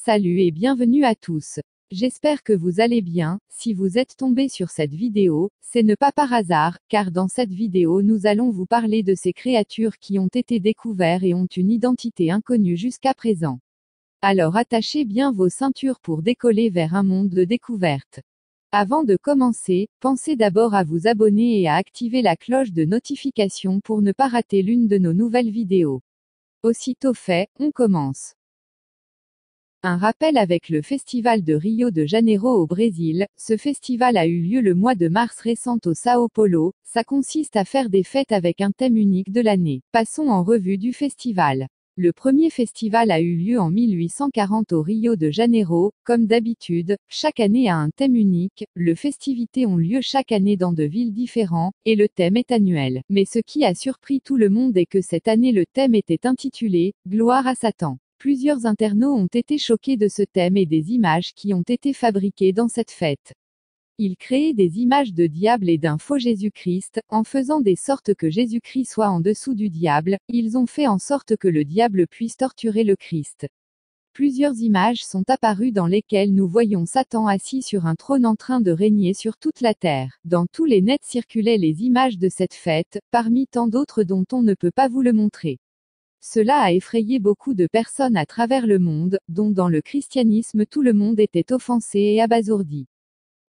Salut et bienvenue à tous. J'espère que vous allez bien. Si vous êtes tombé sur cette vidéo, c'est ne pas par hasard, car dans cette vidéo nous allons vous parler de ces créatures qui ont été découvertes et ont une identité inconnue jusqu'à présent. Alors attachez bien vos ceintures pour décoller vers un monde de découverte. Avant de commencer, pensez d'abord à vous abonner et à activer la cloche de notification pour ne pas rater l'une de nos nouvelles vidéos. Aussitôt fait, on commence. Un rappel avec le Festival de Rio de Janeiro au Brésil. Ce festival a eu lieu le mois de mars récent au São Paulo. Ça consiste à faire des fêtes avec un thème unique de l'année. Passons en revue du festival. Le premier festival a eu lieu en 1840 au Rio de Janeiro. Comme d'habitude, chaque année a un thème unique. Les festivités ont lieu chaque année dans deux villes différentes, et le thème est annuel. Mais ce qui a surpris tout le monde est que cette année le thème était intitulé « Gloire à Satan ». Plusieurs internautes ont été choqués de ce thème et des images qui ont été fabriquées dans cette fête. Ils créaient des images de diable et d'un faux Jésus-Christ, en faisant des sortes que Jésus-Christ soit en dessous du diable. Ils ont fait en sorte que le diable puisse torturer le Christ. Plusieurs images sont apparues dans lesquelles nous voyons Satan assis sur un trône en train de régner sur toute la terre. Dans tous les nets circulaient les images de cette fête, parmi tant d'autres dont on ne peut pas vous le montrer. Cela a effrayé beaucoup de personnes à travers le monde, dont dans le christianisme tout le monde était offensé et abasourdi.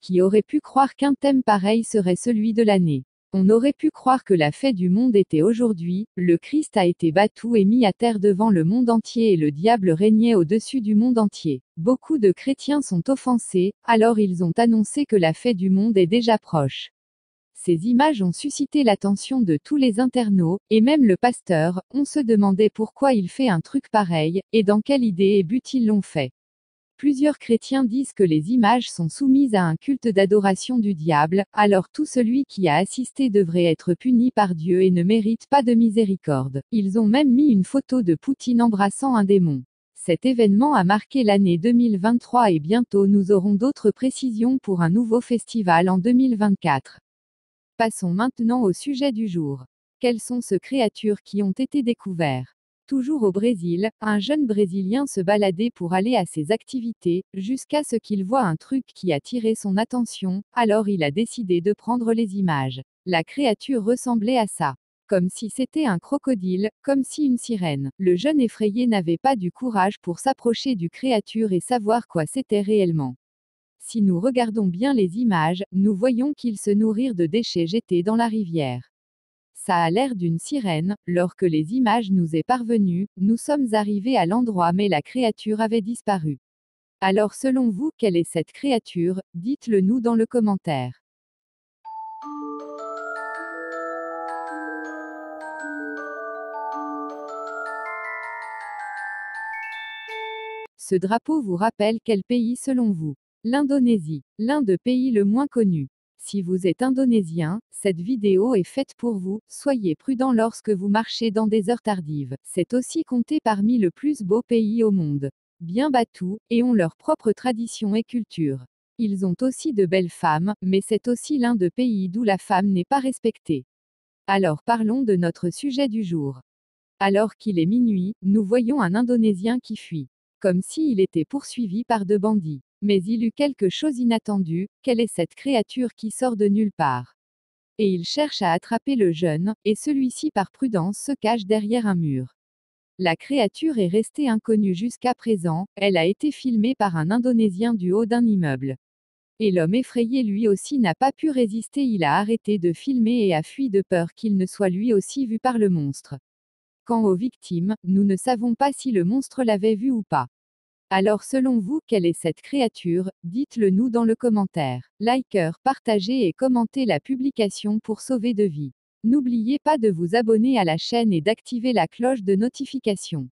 Qui aurait pu croire qu'un thème pareil serait celui de l'année? On aurait pu croire que la fête du monde était aujourd'hui. Le Christ a été battu et mis à terre devant le monde entier et le diable régnait au-dessus du monde entier. Beaucoup de chrétiens sont offensés, alors ils ont annoncé que la fête du monde est déjà proche. Ces images ont suscité l'attention de tous les internautes, et même le pasteur. On se demandait pourquoi il fait un truc pareil, et dans quelle idée et but ils l'ont fait. Plusieurs chrétiens disent que les images sont soumises à un culte d'adoration du diable, alors tout celui qui a assisté devrait être puni par Dieu et ne mérite pas de miséricorde. Ils ont même mis une photo de Poutine embrassant un démon. Cet événement a marqué l'année 2023 et bientôt nous aurons d'autres précisions pour un nouveau festival en 2024. Passons maintenant au sujet du jour. Quelles sont ces créatures qui ont été découvertes? Toujours au Brésil, un jeune Brésilien se baladait pour aller à ses activités, jusqu'à ce qu'il voit un truc qui a tiré son attention, alors il a décidé de prendre les images. La créature ressemblait à ça. Comme si c'était un crocodile, comme si une sirène. Le jeune effrayé n'avait pas du courage pour s'approcher du créature et savoir quoi c'était réellement. Si nous regardons bien les images, nous voyons qu'ils se nourrirent de déchets jetés dans la rivière. Ça a l'air d'une sirène. Lorsque les images nous est parvenues, nous sommes arrivés à l'endroit mais la créature avait disparu. Alors selon vous, quelle est cette créature? Dites-le nous dans le commentaire. Ce drapeau vous rappelle quel pays selon vous? L'Indonésie, l'un des pays le moins connus. Si vous êtes indonésien, cette vidéo est faite pour vous. Soyez prudent lorsque vous marchez dans des heures tardives. C'est aussi compté parmi les plus beaux pays au monde. Bien battus, et ont leur propre tradition et culture. Ils ont aussi de belles femmes, mais c'est aussi l'un des pays d'où la femme n'est pas respectée. Alors parlons de notre sujet du jour. Alors qu'il est minuit, nous voyons un Indonésien qui fuit. Comme s'il était poursuivi par deux bandits. Mais il eut quelque chose d'inattendu. Quelle est cette créature qui sort de nulle part? Et il cherche à attraper le jeune, et celui-ci par prudence se cache derrière un mur. La créature est restée inconnue jusqu'à présent. Elle a été filmée par un Indonésien du haut d'un immeuble. Et l'homme effrayé lui aussi n'a pas pu résister, il a arrêté de filmer et a fui de peur qu'il ne soit lui aussi vu par le monstre. Quant aux victimes, nous ne savons pas si le monstre l'avait vu ou pas. Alors selon vous, quelle est cette créature? Dites-le nous dans le commentaire. Likez, partagez et commentez la publication pour sauver de vies. N'oubliez pas de vous abonner à la chaîne et d'activer la cloche de notification.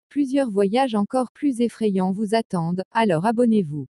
Plusieurs voyages encore plus effrayants vous attendent, alors abonnez-vous.